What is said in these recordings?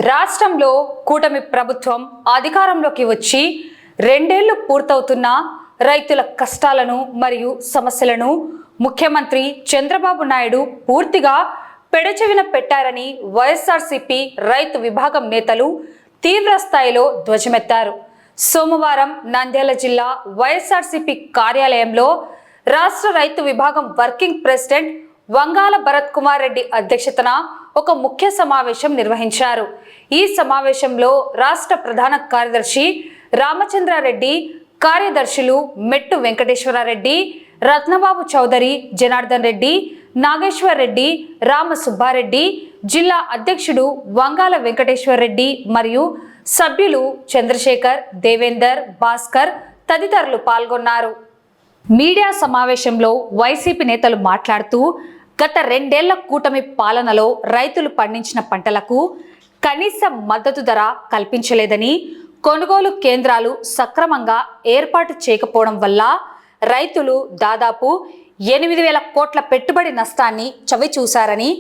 రాష్ట్రంలో కూటమి ప్రభుత్వం అధికారంలోకి వచ్చి 2 ఏళ్లు పూర్తవుతున్న రైతుల కష్టాలను మరియు సమస్యలను ముఖ్యమంత్రి చంద్రబాబు నాయుడు పూర్తిగా పెడచెవిన పెట్టారని వైఎస్ఆర్సీపీ రైతు విభాగం నేతలు తీవ్ర స్థాయిలో ధ్వజమెత్తారు. సోమవారం నంద్యాల జిల్లా వైఎస్ఆర్సీపీ కార్యాలయంలో రాష్ట్ర రైతు విభాగం వర్కింగ్ ప్రెసిడెంట్ వంగాల భరత్ కుమార్ రెడ్డి అధ్యక్షతన ఒక ముఖ్య సమావేశం నిర్వహించారు. ఈ సమావేశంలో రాష్ట్ర ప్రధాన కార్యదర్శి రామచంద్రారెడ్డి, కార్యదర్శులు మెట్టు వెంకటేశ్వరారెడ్డి, రత్నబాబు చౌదరి, జనార్దన్ రెడ్డి, నాగేశ్వర్ రెడ్డి, రామ సుబ్బారెడ్డి, జిల్లా అధ్యక్షుడు వంగాల వెంకటేశ్వర్ రెడ్డి మరియు సభ్యులు చంద్రశేఖర్, దేవేందర్, భాస్కర్ తదితరులు పాల్గొన్నారు. మీడియా సమావేశంలో వైసీపీ నేతలు మాట్లాడుతూ గత 2 ఏళ్ల కూటమి పాలనలో రైతులు పండించిన పంటలకు కనీస మద్దతు ధర కల్పించలేదని, కొనుగోలు కేంద్రాలు సక్రమంగా ఏర్పాటు చేయకపోవడం వల్ల రైతులు దాదాపు 8,000 కోట్ల పెట్టుబడి నష్టాన్ని చవిచూశారని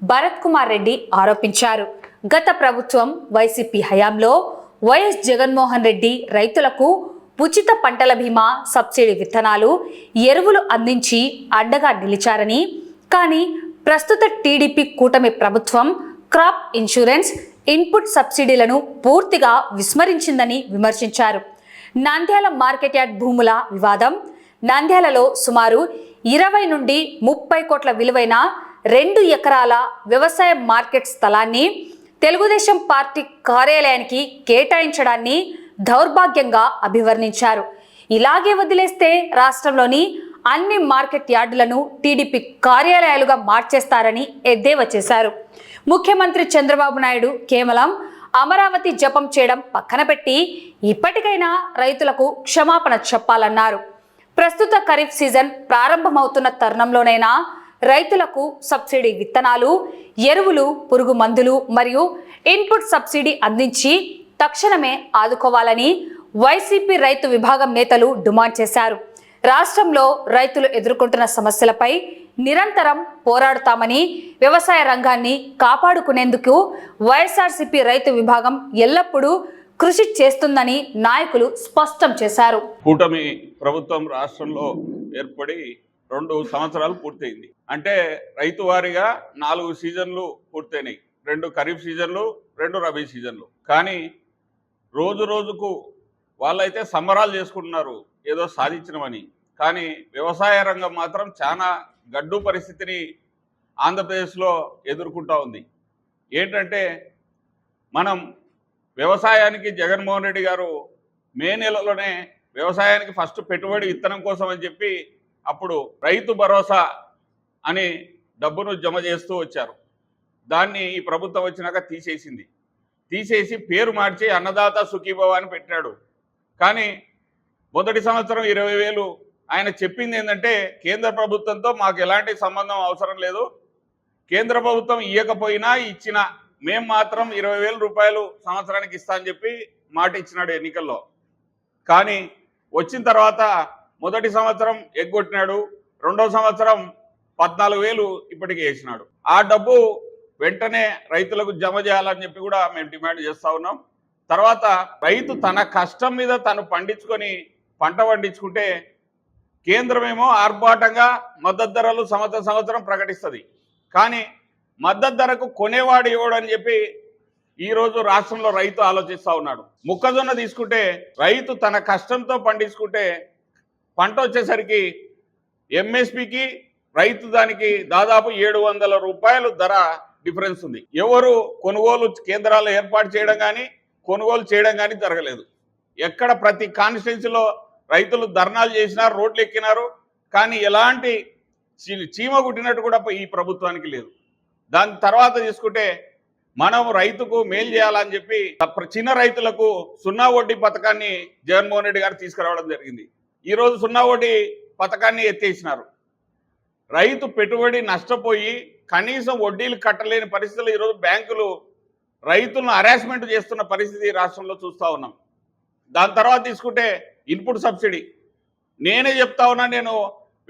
భరత్ కుమార్ రెడ్డి ఆరోపించారు. గత ప్రభుత్వం వైసీపీ హయాంలో వైఎస్ జగన్మోహన్ రెడ్డి రైతులకు ఉచిత పంటల బీమా, సబ్సిడీ విత్తనాలు, ఎరువులు అందించి అండగా నిలిచారని, కానీ ప్రస్తుత టీడీపీ కూటమి ప్రభుత్వం క్రాప్ ఇన్సూరెన్స్, ఇన్పుట్ సబ్సిడీలను పూర్తిగా విస్మరించిందని విమర్శించారు. నంద్యాల మార్కెట్ యార్డ్ భూముల వివాదం, నంద్యాలలో సుమారు 20 నుండి 30 కోట్ల విలువైన 2 ఎకరాల వ్యవసాయ మార్కెట్ స్థలాన్ని తెలుగుదేశం పార్టీ కార్యాలయానికి కేటాయించడాన్ని దౌర్భాగ్యంగా అభివర్ణించారు. ఇలాగే వదిలేస్తే రాష్ట్రంలోని అన్ని మార్కెట్ యార్డులను టీడీపీ కార్యాలయాలుగా మార్చేస్తారని ఎద్దేవా చేశారు. ముఖ్యమంత్రి చంద్రబాబు నాయుడు కేవలం అమరావతి జపం చేయడం పక్కన పెట్టి ఇప్పటికైనా రైతులకు క్షమాపణ చెప్పాలన్నారు. ప్రస్తుత ఖరీఫ్ సీజన్ ప్రారంభమవుతున్న తరుణంలోనైనా రైతులకు సబ్సిడీ విత్తనాలు, ఎరువులు, పురుగు మందులు మరియు ఇన్పుట్ సబ్సిడీ అందించి తక్షణమే ఆదుకోవాలని వైసీపీ రైతు విభాగం నేతలు డిమాండ్ చేశారు. రాష్ట్రంలో రైతులు ఎదుర్కొంటున్న సమస్యలపై నిరంతరం పోరాడుతామని, వ్యవసాయ రంగాన్ని కాపాడుకునేందుకు వైఎస్ఆర్సీపీ రైతు విభాగం ఎల్లప్పుడూ కృషి చేస్తుందని నాయకులు స్పష్టం చేశారు. కూటమి ప్రభుత్వం రాష్ట్రంలో ఏర్పడి 2 సంవత్సరాలు పూర్తయింది. అంటే రైతు వారీగా 4 సీజన్లు పూర్తయినాయి. 2 ఖరీఫ్ సీజన్లు, 2 రబీ సీజన్లు. కానీ రోజు రోజుకు వాళ్ళైతే సంబరాలు చేసుకుంటున్నారు ఏదో సాధించినమని. కానీ వ్యవసాయ రంగం మాత్రం చాలా గడ్డు పరిస్థితిని ఆంధ్రప్రదేశ్లో ఎదుర్కొంటూ ఉంది. ఏంటంటే మనం వ్యవసాయానికి జగన్మోహన్ రెడ్డి గారు మే నెలలోనే వ్యవసాయానికి ఫస్ట్ పెట్టుబడి విత్తనం కోసం అని చెప్పి అప్పుడు రైతు భరోసా అని డబ్బును జమ చేస్తూ వచ్చారు. దాన్ని ఈ ప్రభుత్వం వచ్చినాక తీసేసి పేరు మార్చి అన్నదాత సుఖీభవ అని పెట్టాడు. కానీ మొదటి సంవత్సరం 20,000 ఆయన చెప్పింది ఏంటంటే కేంద్ర ప్రభుత్వంతో మాకు ఎలాంటి సంబంధం అవసరం లేదు, కేంద్ర ప్రభుత్వం ఇవ్వకపోయినా ఇచ్చినా మేము మాత్రం 20,000 రూపాయలు సంవత్సరానికి ఇస్తా అని చెప్పి మాట ఇచ్చినాడు ఎన్నికల్లో. కానీ వచ్చిన తర్వాత మొదటి సంవత్సరం ఎగ్గొట్టినాడు, 2వ సంవత్సరం 14,000 ఇప్పటికి వేసినాడు. ఆ డబ్బు వెంటనే రైతులకు జమ చేయాలని చెప్పి కూడా మేము డిమాండ్ చేస్తూ ఉన్నాం. తర్వాత రైతు తన కష్టం మీద తను పండించుకొని పంట పండించుకుంటే కేంద్రమేమో ఆర్భాటంగా మద్దతు ధరలు సంవత్సరం ప్రకటిస్తుంది. కానీ మద్దతు ధరకు కొనేవాడు ఇవ్వడని చెప్పి ఈరోజు రాష్ట్రంలో రైతు ఆలోచిస్తూ ఉన్నాడు. మొక్కజొన్న తీసుకుంటే రైతు తన కష్టంతో పండించుకుంటే పంట వచ్చేసరికి ఎంఎస్పికి రైతు దానికి దాదాపు 700 రూపాయలు ధర డిఫరెన్స్ ఉంది. ఎవరు కొనుగోలు కేంద్రాలు ఏర్పాటు చేయడం కానీ కొనుగోలు చేయడం కానీ జరగలేదు. ఎక్కడ ప్రతి కాన్స్టిట్యున్సీలో రైతులు ధర్నాలు చేసినారు, రోడ్లు ఎక్కినారు, కానీ ఎలాంటి చీమ కుట్టినట్టు కూడా ఈ ప్రభుత్వానికి లేదు. దాని తర్వాత తీసుకుంటే మనం రైతుకు మేలు చేయాలని చెప్పి చిన్న రైతులకు 0 వడ్డీ పథకాన్ని జగన్మోహన్ రెడ్డి గారు తీసుకురావడం జరిగింది. ఈరోజు 0 వడ్డీ పథకాన్ని ఎత్తేసినారు. రైతు పెట్టుబడి నష్టపోయి కనీసం వడ్డీలు కట్టలేని పరిస్థితులు ఈరోజు బ్యాంకులు రైతులను హరాస్మెంట్ చేస్తున్న పరిస్థితి రాష్ట్రంలో చూస్తూ ఉన్నాం. దాని తర్వాత తీసుకుంటే ఇన్పుట్ సబ్సిడీ, నేనే చెప్తా ఉన్నా, నేను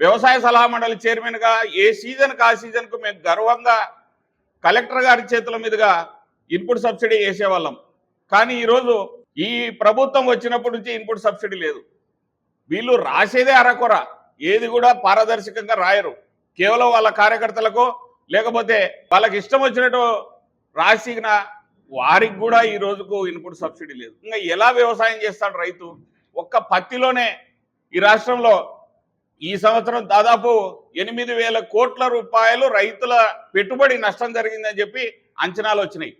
వ్యవసాయ సలహా మండలి చైర్మన్గా ఏ సీజన్కి ఆ సీజన్కు మేము గర్వంగా కలెక్టర్ గారి చేతుల మీదుగా ఇన్పుట్ సబ్సిడీ వేసేవాళ్ళం. కానీ ఈరోజు ఈ ప్రభుత్వం వచ్చినప్పటి నుంచి ఇన్పుట్ సబ్సిడీ లేదు. వీళ్ళు రాసేదే అరకొర, ఏది కూడా పారదర్శకంగా రాయరు. కేవలం వాళ్ళ కార్యకర్తలకు లేకపోతే వాళ్ళకి ఇష్టం వచ్చినట్టు రాసిన వారికి కూడా ఈ రోజుకు ఇన్పుట్ సబ్సిడీ లేదు. ఇంకా ఎలా వ్యవసాయం చేస్తాడు రైతు? ఒక్క పత్తిలోనే ఈ రాష్ట్రంలో ఈ సంవత్సరం దాదాపు 8,000 కోట్ల రూపాయలు రైతుల పెట్టుబడి నష్టం జరిగిందని చెప్పి అంచనాలు వచ్చినాయి.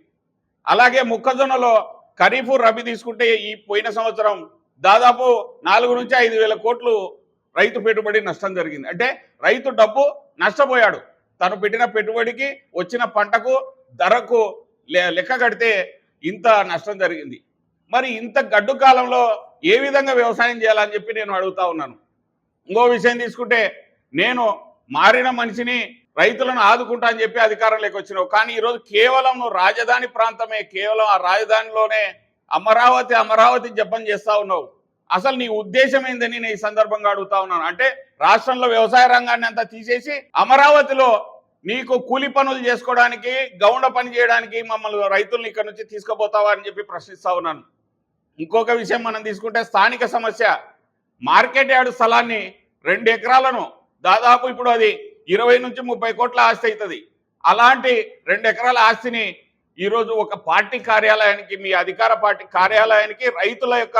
అలాగే మొక్కజొన్నలో ఖరీఫ్ రబీ తీసుకుంటే ఈ పోయిన సంవత్సరం దాదాపు 4 నుంచి 5,000 కోట్లు రైతు పెట్టుబడి నష్టం జరిగింది. అంటే రైతు డబ్బు నష్టపోయాడు. తను పెట్టిన పెట్టుబడికి వచ్చిన పంటకు ధరకు లెక్క కడితే ఇంత నష్టం జరిగింది. మరి ఇంత గడ్డు కాలంలో ఏ విధంగా వ్యవసాయం చేయాలని చెప్పి నేను అడుగుతా ఉన్నాను. ఇంకో విషయం తీసుకుంటే, నేను మారిన మనిషిని రైతులను ఆదుకుంటా అని చెప్పి అధికారంలోకి వచ్చినావు. కానీ ఈరోజు కేవలం నువ్వు రాజధాని ప్రాంతమే, కేవలం ఆ రాజధానిలోనే అమరావతి అమరావతి జపం చేస్తా ఉన్నావు. అసలు నీ ఉద్దేశం ఏందని నేను ఈ సందర్భంగా అడుగుతా ఉన్నాను. అంటే రాష్ట్రంలో వ్యవసాయ రంగాన్ని అంతా తీసేసి అమరావతిలో నీకు కూలి పనులు చేసుకోవడానికి, గౌండ పని చేయడానికి మమ్మల్ని రైతుల్ని ఇక్కడ నుంచి తీసుకుపోతావా అని చెప్పి ప్రశ్నిస్తా ఉన్నాను. ఇంకొక విషయం మనం తీసుకుంటే, స్థానిక సమస్య, మార్కెట్ యార్డు స్థలాన్ని 2 ఎకరాలను దాదాపు ఇప్పుడు అది 20 నుంచి 30 కోట్ల ఆస్తి అవుతుంది. అలాంటి 2 ఎకరాల ఆస్తిని ఈరోజు ఒక పార్టీ కార్యాలయానికి, మీ అధికార పార్టీ కార్యాలయానికి రైతుల యొక్క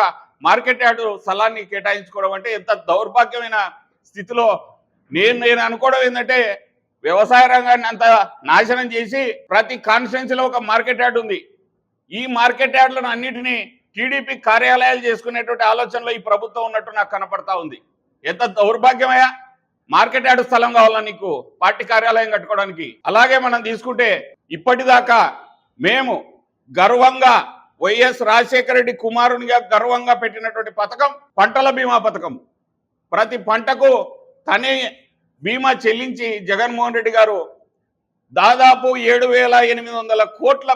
మార్కెట్ యార్డు స్థలాన్ని కేటాయించుకోవడం అంటే ఎంత దౌర్భాగ్యమైన స్థితిలో. నేను అనుకోవడం ఏంటంటే, వ్యవసాయ రంగాన్ని అంత నాశనం చేసి ప్రతి కాన్స్టిట్యున్సీలో ఒక మార్కెట్ యార్డు ఉంది. ఈ మార్కెట్ యార్డులను అన్నిటినీ టీడీపీ కార్యాలయాలు చేసుకునేటువంటి ఆలోచనలో ఈ ప్రభుత్వం ఉన్నట్టు నాకు కనపడతా ఉంది. ఎంత దౌర్భాగ్యమయ్యా! మార్కెట్ యార్డు స్థలం కావాలా నీకు పార్టీ కార్యాలయం కట్టుకోవడానికి? అలాగే మనం తీసుకుంటే, ఇప్పటిదాకా మేము గర్వంగా వైఎస్ రాజశేఖర రెడ్డి కుమారునిగా గర్వంగా పెట్టినటువంటి పథకం పంటల బీమా పథకం. ప్రతి పంటకు తనే బీమా చెల్లించి జగన్మోహన్ రెడ్డి గారు దాదాపు 7,800 కోట్ల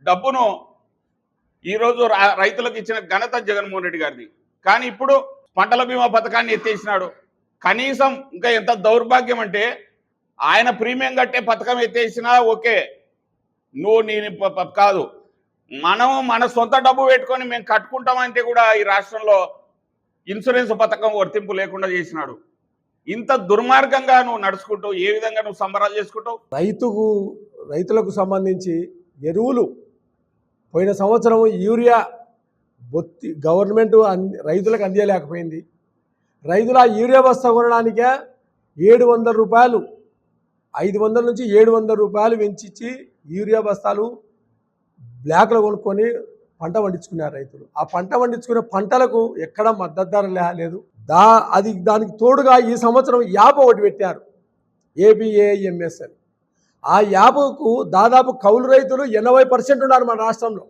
డబ్బును ఈరోజు రైతులకు ఇచ్చిన ఘనత జగన్మోహన్ రెడ్డి గారిది. కానీ ఇప్పుడు పంటల బీమా పథకాన్ని ఎత్తేసినాడు. కనీసం ఇంకా ఎంత దౌర్భాగ్యం అంటే, ఆయన ప్రీమియం కట్టే పథకం ఎత్తేసినా ఓకే, నువ్వు నేను కాదు, మనము మన సొంత డబ్బు పెట్టుకొని మేము కట్టుకుంటామంటే కూడా ఈ రాష్ట్రంలో ఇన్సూరెన్స్ పథకం వర్తింపు లేకుండా చేసినాడు. ఇంత దుర్మార్గంగా నువ్వు నడుచుకుంటూ ఏ విధంగా నువ్వు సంబరాలు చేసుకుంటావు? రైతులకు సంబంధించి ఎరువులు పోయిన సంవత్సరం యూరియా గవర్నమెంట్ రైతులకు అందియలేకపోయింది. రైతుల యూరియా బస్తా కొనడానికే 700 రూపాయలు, 500 నుంచి 700 రూపాయలు పెంచిచ్చి యూరియా బస్తాలు బ్లాక్లో కొనుక్కొని పంట పండించుకున్నారు రైతులు. ఆ పంట పండించుకునే పంటలకు ఎక్కడ మద్దతు ధర లేదు. దానికి తోడుగా ఈ సంవత్సరం యాప్ ఒకటి పెట్టారు, ABAMS అని. ఆ యాప్కు దాదాపు కౌలు రైతులు 80% ఉన్నారు మన రాష్ట్రంలో.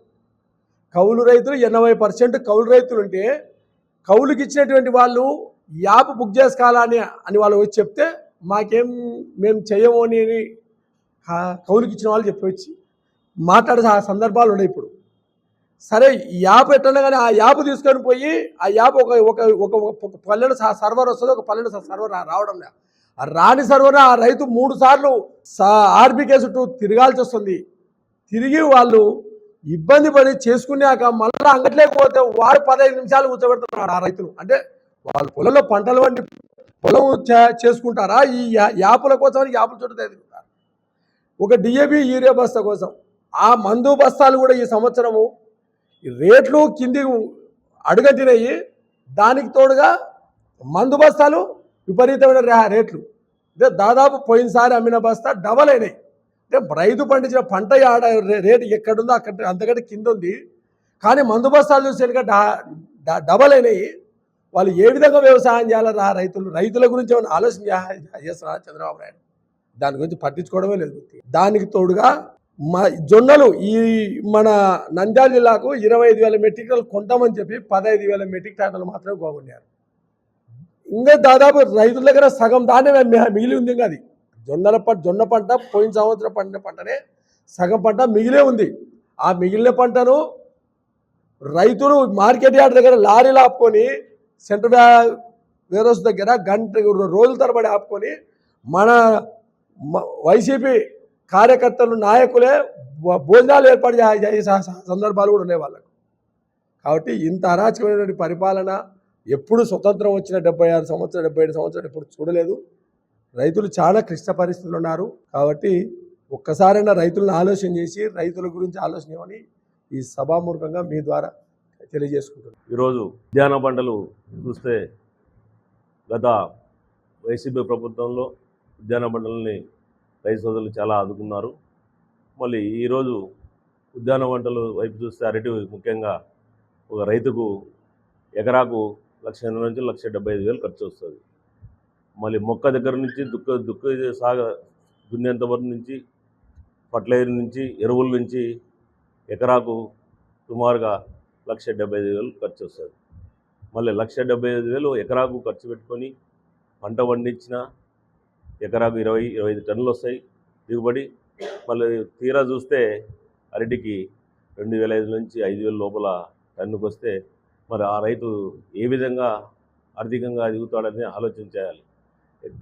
కౌలు రైతులు 80% కౌలు రైతులు ఉంటే, కౌలుకి ఇచ్చినటువంటి వాళ్ళు యాప్ బుక్ చేసుకోవాలని వాళ్ళు వచ్చి చెప్తే మేము చేయము అని కౌలుకి ఇచ్చిన వాళ్ళు చెప్పి మాట్లాడే సందర్భాలు ఉన్నాయి. ఇప్పుడు సరే, ఈ యాప్ ఎట్లా కానీ ఆ యాప్ తీసుకొని పోయి ఆ యాప్ ఒక పల్లెడు సర్వర్ వస్తుంది, ఒక పల్లెడు సర్వర్ రావడం లేదు. ఆ రాని సర్వర్ ఆ రైతు 3 సార్లు ఆర్బీకే చుట్టూ తిరగాల్సి వస్తుంది. తిరిగి వాళ్ళు ఇబ్బంది పడి చేసుకున్నాక మళ్ళీ అంగట్లేకపోతే వారు 15 నిమిషాలు కూర్చోబెడుతున్నారు ఆ రైతులు. అంటే వాళ్ళు పొలంలో పంటలు వంటి పొలం చేసుకుంటారా? ఈ యాపుల కోసం యాపుల చుట్టూ తిరుగుతారు. ఒక DAP యూరియా బస్తా కోసం ఆ మందు బస్తాలు కూడా ఈ సంవత్సరము రేట్లు కిందికి అడుగంటినాయి. దానికి తోడుగా మందు బస్తాలు విపరీతమైన రేట్లు. అంటే దాదాపు పోయినసారి అమ్మిన బస్తా డబల్ అయినాయి. అంటే రైతు పండించిన పంట రేటు ఎక్కడుందో అక్కడ అంతకంటే కింద ఉంది. కానీ మందు బస్తాలు చూసేగా డబల్ అయినాయి. వాళ్ళు ఏ విధంగా వ్యవసాయం చేయాలరా? రైతుల గురించి ఏమైనా ఆలోచన చేస్తున్నారు చంద్రబాబు నాయుడు? దాని గురించి పట్టించుకోవడమే లేదు. దానికి తోడుగా జొన్నలు మన నంద్యాల జిల్లాకు 25,000 మెట్రిక్ టన్నులు కొంటామని చెప్పి 15,000 మెట్రిక్ టన్నులు మాత్రమే బాగున్నారు. ఇంకా దాదాపు రైతుల దగ్గర సగం దాన్నే మిగిలి ఉంది. ఇంకా అది జొన్న పంట పోయిన సంవత్సరం పండిన పంటనే సగం పంట మిగిలే ఉంది. ఆ మిగిలిన పంటను రైతులు మార్కెట్ యార్డ్ దగ్గర లారీలు ఆపుకొని, సెంట్రల్ వేరోస్ దగ్గర రోజుల తరబడి ఆపుకొని, మన వైసీపీ కార్యకర్తలు నాయకులే భోజనాలు ఏర్పాటు చేసే సందర్భాలు కూడా ఉన్నాయి వాళ్ళకు. కాబట్టి ఇంత అరాచకమైనటువంటి పరిపాలన ఎప్పుడు స్వతంత్రం వచ్చిన 76 సంవత్సరాలు 77 సంవత్సరాలు ఎప్పుడు చూడలేదు. రైతులు చాలా క్లిష్ట పరిస్థితులు ఉన్నారు. కాబట్టి ఒక్కసారైనా రైతులను ఆలోచన చేసి రైతుల గురించి ఆలోచన ఇవ్వని ఈ సభామూర్ఖంగా మీ ద్వారా తెలియజేసుకుంటున్నాను. ఈరోజు ఉద్యాన పంటలు చూస్తే గత వైసీపీ ప్రభుత్వంలో ఉద్యాన పంటలని రైతు సోదరులు చాలా ఆదుకున్నారు. మళ్ళీ ఈరోజు ఉద్యాన పంటలు వైపు చూస్తే అరటి ముఖ్యంగా ఒక రైతుకు ఎకరాకు 1,80,000 నుంచి 1,75,000 ఖర్చు వస్తుంది. మళ్ళీ మొక్క దగ్గర నుంచి దుక్కు దున్నేంత వరకు నుంచి ఫర్టిలైజర్ నుంచి ఎరువుల నుంచి ఎకరాకు సుమారుగా 1,75,000 ఖర్చు వస్తుంది. మళ్ళీ 1,75,000 ఎకరాకు ఖర్చు పెట్టుకొని పంట పండించిన ఎకరాకు 20-25 టన్నులు వస్తాయి దిగుబడి. మళ్ళీ తీరా చూస్తే అరటికి 2,500 నుంచి 5,000 లోపల టన్నుకు వస్తే మరి ఆ రైతు ఏ విధంగా ఆర్థికంగా ఎదుగుతాడని ఆలోచన చేయాలి.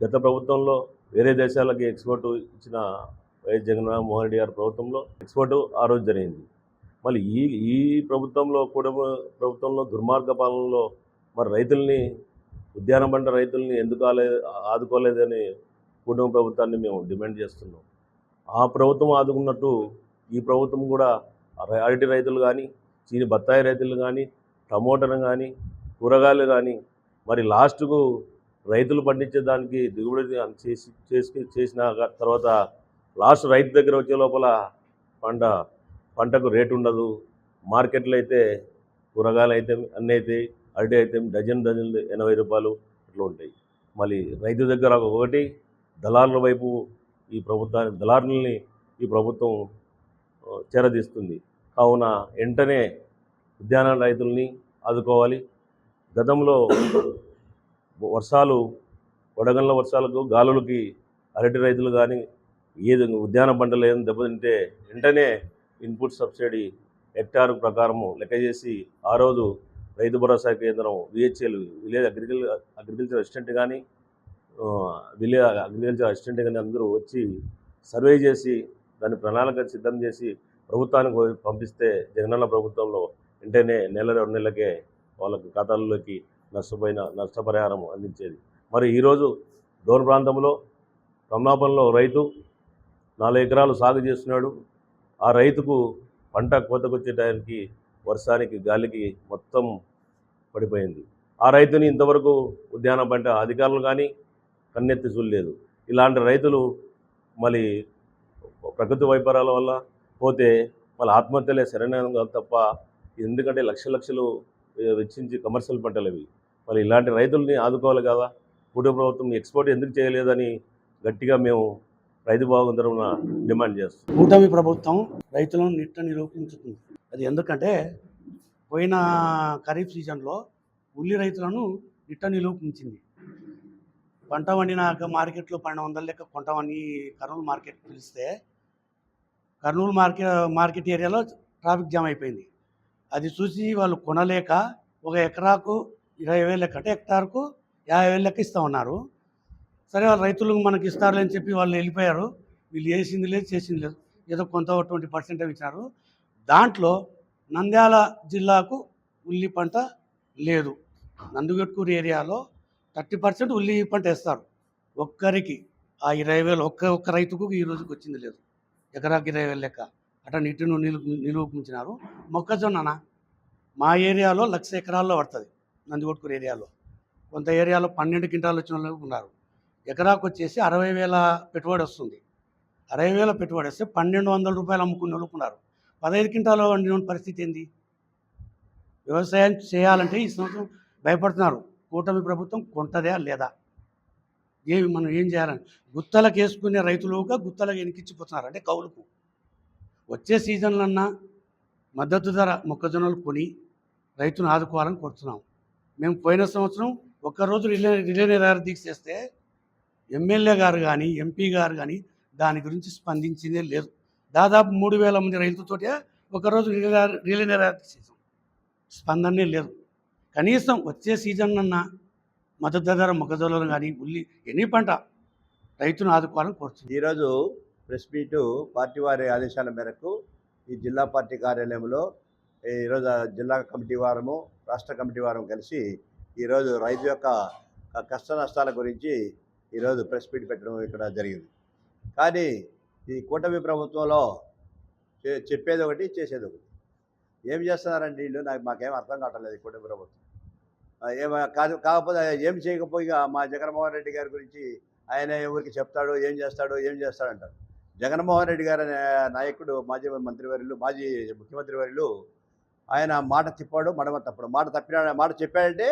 గత ప్రభుత్వంలో వేరే దేశాలకి ఎక్స్పోర్ట్ ఇచ్చిన వైఎస్ జగన్మోహన్ రెడ్డి గారి ప్రభుత్వంలో ఎక్స్పోర్టు ఆ రోజు జరిగింది. మళ్ళీ ఈ ప్రభుత్వంలో కూడా ప్రభుత్వంలో దుర్మార్గ పాలనలో మరి రైతుల్ని ఉద్యాన పంట రైతుల్ని ఎందుకు ఆదుకోలేదని కుటుంబ ప్రభుత్వాన్ని మేము డిమాండ్ చేస్తున్నాం. ఆ ప్రభుత్వం ఆదుకున్నట్టు ఈ ప్రభుత్వం కూడా అరటి రైతులు కానీ బత్తాయి రైతులు కానీ టమోటాను కానీ కూరగాయలు కానీ మరి లాస్ట్కు రైతులు పండించేదానికి దిగుబడి చేసిన తర్వాత లాస్ట్ రైతు దగ్గర వచ్చే లోపల పంటకు రేటు ఉండదు. మార్కెట్లో అయితే కూరగాయలు అయితే అన్నీ అయితే అరటి అయితే డజన్లు 80 రూపాయలు అట్లా ఉంటాయి. మళ్ళీ రైతు దగ్గర ఒకటి దళారుల వైపు దళారులని ఈ ప్రభుత్వం చేరదీస్తుంది. కావున వెంటనే ఉద్యాన రైతుల్ని ఆదుకోవాలి. గతంలో వడగండ్ల వర్షాలకు గాలులకి అరటి రైతులు కానీ ఏది ఉద్యాన పంటలు ఏదైనా దెబ్బతింటే వెంటనే ఇన్పుట్ సబ్సిడీ హెక్టార్ ప్రకారము లెక్క చేసి ఆ రోజు రైతు భరోసా కేంద్రం విహెచ్ఎల్ విలేజ్ అగ్రికల్చర్ అసిస్టెంట్ కానీ అగ్రికల్చర్ అసిస్టెంట్ కానీ అందరూ వచ్చి సర్వే చేసి దాని ప్రణాళిక సిద్ధం చేసి ప్రభుత్వానికి పంపిస్తే జగనన్న ప్రభుత్వంలో వెంటనే 1-2 నెలలకే వాళ్ళకి ఖాతాల్లోకి నష్టపరిహారం అందించేది. మరి ఈరోజు దూర ప్రాంతంలో కమలాపంలో రైతు 4 ఎకరాలు సాగు చేస్తున్నాడు. ఆ రైతుకు పంట కోతకొచ్చే టైంకి వర్షానికి గాలికి మొత్తం పడిపోయింది. ఆ రైతుని ఇంతవరకు ఉద్యాన పంట అధికారులు కానీ కన్నెత్తి చూడలేదు. ఇలాంటి రైతులు మళ్ళీ ప్రకృతి వైపరాల వల్ల పోతే మళ్ళీ ఆత్మహత్యలే సరైన తప్ప, ఎందుకంటే లక్షలు వెచ్చించి కమర్షియల్ పంటలు అవి. మళ్ళీ ఇలాంటి రైతుల్ని ఆదుకోవాలి కదా. కూటమి ప్రభుత్వం ఎక్స్పోర్ట్ ఎందుకు చేయలేదని గట్టిగా మేము రైతు భాగం తరఫున డిమాండ్ చేస్తాం. కూటమి ప్రభుత్వం రైతులను నిరూపించుతుంది. అది ఎందుకంటే పోయిన ఖరీఫ్ సీజన్లో ఉల్లి రైతులను నిరూపించింది. పంట వండినాక మార్కెట్లో 1200 లెక్క కొంటామని కర్నూలు మార్కెట్ పిలిస్తే కర్నూలు మార్కెట్ ఏరియాలో ట్రాఫిక్ జామ్ అయిపోయింది. అది చూసి వాళ్ళు కొనలేక ఒక ఎకరాకు 20,000 లెక్క అంటే హెక్టార్కు 50,000 లెక్క ఇస్తూ ఉన్నారు. సరే వాళ్ళు రైతులకు మనకి ఇస్తారులే అని చెప్పి వాళ్ళు వెళ్ళిపోయారు. వీళ్ళు చేసింది లేదు చేసింది లేదు, ఏదో కొంత 20% ఇచ్చినారు. దాంట్లో నంద్యాల జిల్లాకు ఉల్లి పంట లేదు. నందిగట్కూరు ఏరియాలో 30% ఉల్లి పంట వేస్తారు. ఒక్కరికి ఆ 20,000 ఒక్క రైతుకు ఈ రోజుకి వచ్చింది లేదు. ఎకరాకి 20,000 లెక్క అట్లా నీటిని నిరూపించినారు. మొక్కజొన్న మా ఏరియాలో 1,00,000 ఎకరాల్లో పడుతుంది. నందిగట్కూరు ఏరియాలో కొంత ఏరియాలో 12 క్వింటాలు వచ్చిన వాళ్ళు ఉన్నారు. ఎకరాకు వచ్చేసి 60,000 పెట్టుబడి వస్తుంది. 60,000 పెట్టుబడి వస్తే 1,200 రూపాయలు అమ్ముకునే వాళ్ళు ఉన్నారు. 15 క్వింటాలు వండిన పరిస్థితి ఏంది? వ్యవసాయం చేయాలంటే ఈ సంవత్సరం భయపడుతున్నారు. కూటమి ప్రభుత్వం కొంటదా లేదా, మనం ఏం చేయాలని గుత్తలకు వేసుకునే రైతులుగా గుత్తలకు ఎనికిచ్చిపోతున్నారు. అంటే కౌలుకు వచ్చే సీజన్లన్నా మద్దతు ధర మొక్కజొన్నలు కొని రైతును ఆదుకోవాలని కోరుతున్నాం. మేము పోయిన సంవత్సరం ఒక్కరోజు రిలే నిరాహార దీక్ష చేస్తే ఎమ్మెల్యే గారు కానీ ఎంపీ గారు కానీ దాని గురించి స్పందించిందే లేదు. దాదాపు 3,000 మంది రైతులతోటే ఒకరోజు రిలే నిరాహార దీక్ష చేసాం. స్పందనే లేదు. కనీసం వచ్చే సీజన్ అన్నా మద్దతు ధర మొక్కజొన్నలు కానీ ఉల్లి ఎనీ పంట రైతును ఆదుకోవాలని కోరుతుంది. ఈరోజు ప్రెస్ మీటు పార్టీ వారి ఆదేశాల మేరకు ఈ జిల్లా పార్టీ కార్యాలయంలో ఈరోజు జిల్లా కమిటీ వారము రాష్ట్ర కమిటీ వారం కలిసి ఈరోజు రైతు యొక్క కష్ట నష్టాల గురించి ఈరోజు ప్రెస్ మీట్ పెట్టడం ఇక్కడ జరిగింది. కానీ ఈ కూటమి ప్రభుత్వంలో చెప్పేది ఒకటి చేసేది ఒకటి. ఏం చేస్తున్నారండి వీళ్ళు? మాకేం అర్థం కావట్లేదు. కూటమి ప్రభుత్వం కాకపోతే ఏం చేయకపోయిగా మా జగన్మోహన్ రెడ్డి గారి గురించి ఆయన ఎవరికి చెప్తాడు, ఏం చేస్తాడంటారు. జగన్మోహన్ రెడ్డి గారు అనే నాయకుడు, మాజీ ముఖ్యమంత్రి వర్యులు, ఆయన మాట తిప్పాడు, మడమ తప్పడు. మాట చెప్పాడంటే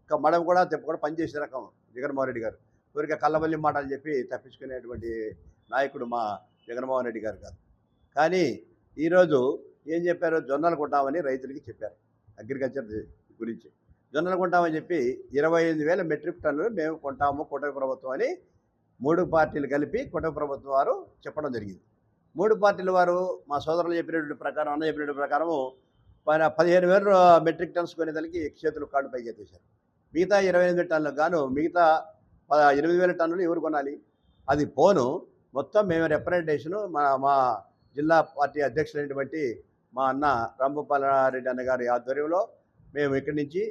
ఒక మడమ కూడా తిప్పకుండా పనిచేసే రకం జగన్మోహన్ రెడ్డి గారు. ఊరికే కళ్ళబల్లి మాటలు చెప్పి తప్పించుకునేటువంటి నాయకుడు మా జగన్మోహన్ రెడ్డి గారు కాదు. కానీ ఈరోజు ఏం చెప్పారు? జొన్నలు కొంటామని రైతులకి చెప్పారు. అగ్రికల్చర్ గురించి జొన్నలు కొంటామని చెప్పి 25,000 మెట్రిక్ టన్నులు మేము కొంటాము కూటమి ప్రభుత్వం అని 3 పార్టీలు కలిపి కూటమి ప్రభుత్వం వారు చెప్పడం జరిగింది. 3 పార్టీల వారు మా సోదరులు చెప్పినటువంటి ప్రకారం, అన్న చెప్పినటువంటి ప్రకారము 15,000 మెట్రిక్ టన్స్ కొనేదానికి చేతులు కాళ్ళు పైకి ఎత్తేశారు. మిగతా 28 టన్నులకు గాను మిగతా 8,000 టన్నులు ఎవరు కొనాలి? అది పోను మొత్తం మేము రిప్రజెంటేషను మా జిల్లా పార్టీ అధ్యక్షులైనటువంటి మా అన్న రాంభూపాలరెడ్డి అన్న గారి ఆధ్వర్యంలో మేము ఇక్కడి నుంచి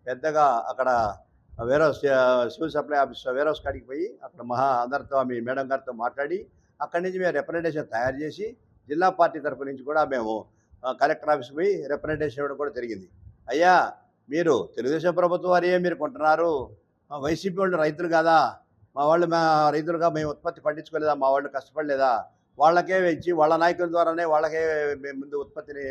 పెద్దగా అక్కడ warehouse civil supply office warehouse కాడికి పోయి అక్కడ అందరితో మీ మేడం గారితో మాట్లాడి అక్కడి నుంచి మేము రిప్రజెంటేషన్ తయారు చేసి జిల్లా పార్టీ తరఫు నుంచి కూడా మేము కలెక్టర్ ఆఫీస్కి పోయి రిప్రజెంటేషన్ ఇవ్వడం కూడా జరిగింది. అయ్యా, మీరు తెలుగుదేశం ప్రభుత్వం వారే మీరు కొంటున్నారు, వైసీపీ వాళ్ళు రైతులు కాదా? మా రైతులుగా మేము ఉత్పత్తి పండించుకోలేదా? మా వాళ్ళు కష్టపడలేదా? వాళ్ళకే ఇచ్చి వాళ్ళ నాయకుల ద్వారానే వాళ్ళకే మేము ముందు ఉత్పత్తిని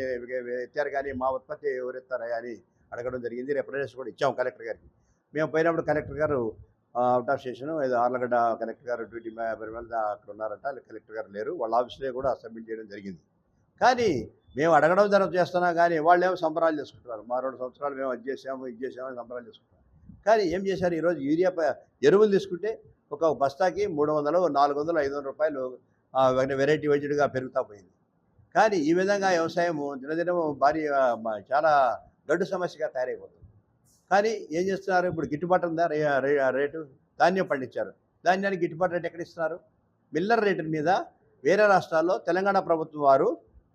ఎత్తారు, కానీ మా ఉత్పత్తి ఎవరు ఎత్తారా అని అడగడం జరిగింది. రిప్రజెంటేషన్ కూడా ఇచ్చాము కలెక్టర్ గారికి. మేము పోయినప్పుడు కలెక్టర్ గారు అవుట్ ఆఫ్ స్టేషన్, ఏదో ఆర్లగడ్డ కలెక్టర్ గారు డ్యూటీ మీద అక్కడ ఉన్నారంట, కలెక్టర్ గారు లేరు. వాళ్ళ ఆఫీస్లో కూడా సబ్మిట్ చేయడం జరిగింది. కానీ మేము అడగడం చేస్తున్నాం, కానీ వాళ్ళు ఏమో సంబరాలు చేసుకుంటున్నారు. మా 2 సంవత్సరాలు మేము ఇది చేసామని సంబరాలు చేసుకుంటున్నారు. కానీ ఏం చేశారు? ఈరోజు యూరియా ఎరువులు తీసుకుంటే ఒక బస్తాకి 300, 400, 500 రూపాయలు వెరైటీ వైజ్డ్గా పెరుగుతూ పోయింది. కానీ ఈ విధంగా వ్యవసాయము దినదినము చాలా గడ్డు సమస్యగా తయారైపోతుంది. కానీ ఏం చేస్తున్నారు? ఇప్పుడు గిట్టుబాటు ఉందా? రేటు ధాన్యం పండించారు, ధాన్యానికి గిట్టుబాటు రేటు ఎక్కడ ఇస్తున్నారు? మిల్లర్ రేటు మీద వేరే రాష్ట్రాల్లో తెలంగాణ ప్రభుత్వం వారు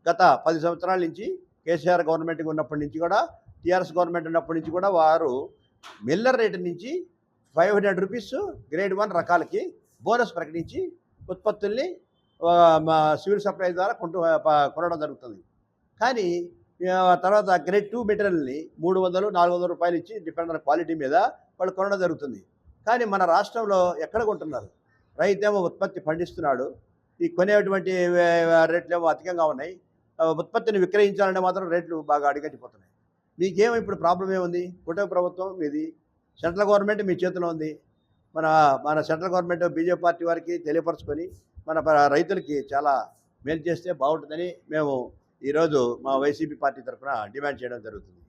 గత 10 సంవత్సరాల నుంచి కేసీఆర్ గవర్నమెంట్ ఉన్నప్పటి నుంచి కూడా, టీఆర్ఎస్ గవర్నమెంట్ ఉన్నప్పటి నుంచి కూడా వారు మిల్లర్ రేటు నుంచి 500 రూపీస్ గ్రేడ్ 1 రకాలకి బోనస్ ప్రకటించి ఉత్పత్తుల్ని సివిల్ సప్లై ద్వారా కొనడం జరుగుతుంది. కానీ తర్వాత గ్రేడ్ 2 మెటీరియల్ని 300, 400 రూపాయలు ఇచ్చి డిపెండ్ ఆన్ క్వాలిటీ మీద వాళ్ళు కొనడం జరుగుతుంది. కానీ మన రాష్ట్రంలో ఎక్కడ కొంటున్నారు? రైతేమో ఉత్పత్తి పండిస్తున్నాడు, ఈ కొనేటువంటి రేట్లేమో అధికంగా ఉన్నాయి. ఉత్పత్తిని విక్రయించాలంటే మాత్రం రేట్లు బాగా అడిగట్టిపోతున్నాయి. మీకేమో ఇప్పుడు ప్రాబ్లం ఏముంది? కూటమి ప్రభుత్వం మీది, సెంట్రల్ గవర్నమెంట్ మీ చేతిలో ఉంది. మన సెంట్రల్ గవర్నమెంట్ బీజేపీ పార్టీ వారికి తెలియపరచుకొని మన రైతులకి చాలా మేలు చేస్తే బాగుంటుందని మేము ఈరోజు మా వైసీపీ పార్టీ తరఫున డిమాండ్ చేయడం జరుగుతుంది.